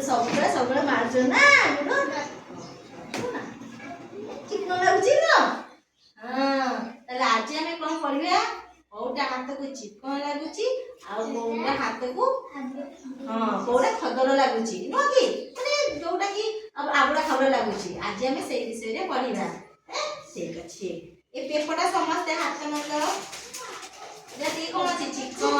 सब मार्च ना चिकन लगुच ना हाँ आज आम कौन पढ़ा कौटा हाथ को चिकन लगुच कौटा हाथ को हाँ कौटा खदर लगुच नुह कि मैंने जोटा कि अब आबड़ा खबर लगुच आज आम से विषय में पढ़ा ठीक अच्छे ये पेपरटा समस्ते हाथ मार ये कौन अच्छे चिकन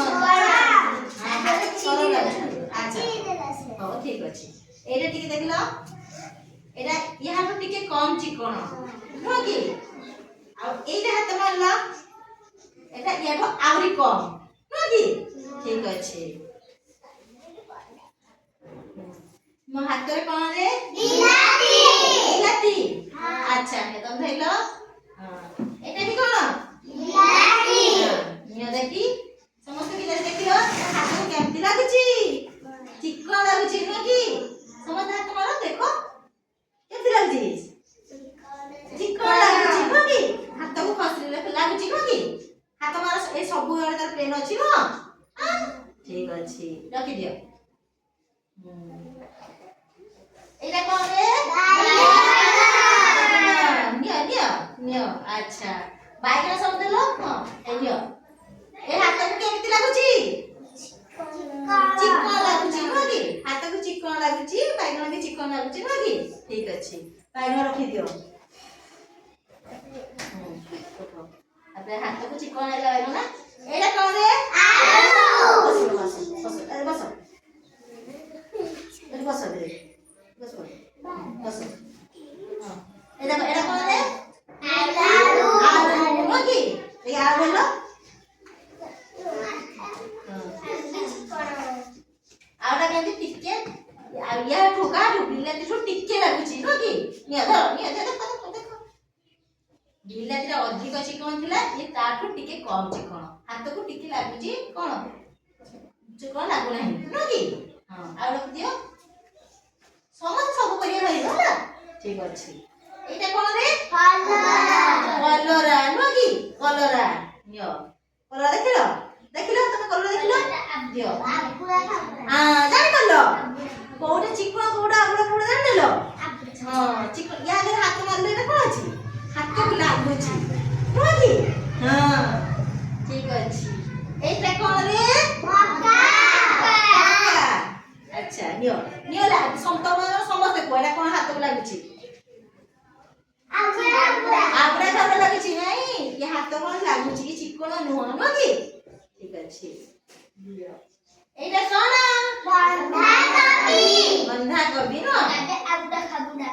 हाँ ठीक अच्छे एटा टिके देख लो एटा यहाँ तो टिके कम चिकन नुह कि एटा हाथ मारला एटा या तो आवरी कम नुह कि ठीक अच्छे मो हाथ रे कोन रे बिलाती बिलाती अच्छा तुम धइलो हां एटा भी कोन बिलाती नियो देखी समस्त के देखियो हाथ को केमती लागुची चिकन लागुची नुह कि समस्त हाथ मारो देखो केमती लागुची चिकन लागुची नुह कि हाथ को खसले लागुची नुह कि हाथ मारो ए सब आड़े तार प्लेन अछि न ठीक अछि रखि दियो एटा कोन रे नियो नियो नियो अच्छा बाइकरा सब देलो हां ए नियो ए हाथ को केमती लागुची चिकन लागुची नुह कि हाथ को चिकन लागुची बाइकरा भी चिकन लागुची नुह कि ठीक अछि बाइकरा रखि दियो अपने हाथ को चिकन लगाइलो ना एटा कोन रे आलू बस बस बस बस दे बस बस हां एटा कोन रे आलू आलू नुह कि ये आलू लो आउटा केमती टिके या ठोका ठोकिले तो टिके लागुची नुह कि निया देखो बिलाती अधिक चिकन थिला ये ताठू टिके कम चिकन हाथ को टिके लागुची कोन चिकन लागु नाही नुह कि हां आ रख दियो समस्त सब करिया रहिलो ना ठीक अछि एटा कोन रे कलरा नुह कि कलरा नियो कलरा देखिलो तुम कलरा देखिलो दियो हां जानि करलो कोडा चिकन कोडा आबड़ा कोडा जानि लो हां चिकन या अगर हाथ मारले ना कोन अछि हाथ को लागुची नुह कि हां ठीक अछि एटा कोन रे मक्का अच्छा नियो नियो ला समस्त कोडा कोन हाथ को लागुची आबड़ा खाबड़ा लागुची नहीं ये हाथ को लागुची चिकन नुह कि ठीक अछि एटा कोन बंधा कभी न आबड़ा खाबड़ा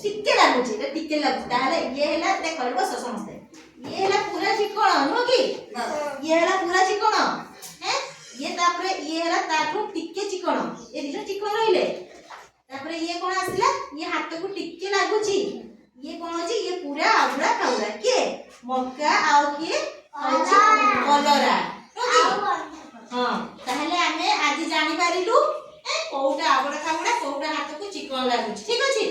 टिके लागुची टिके लागुची ताले ये हैला देखो बस समझते ये हैला पूरा चिकन नुह कि ये हैला पूरा चिकन हैं ये तापरे ये हैला ताठू टिके चिकन ये दिस चिकन रहिले तापरे ये कोन आसिला ये हाथ को टिके लागुची ये कोन अछि ये पूरा आबड़ा खाउरा के मक्का आउ के अछि कलरा हां ताहले हमें आज जानि पारिलु कोउटा आबड़ा खाउरा कोउटा हाथ को चिकन लागुची ठीक अछि।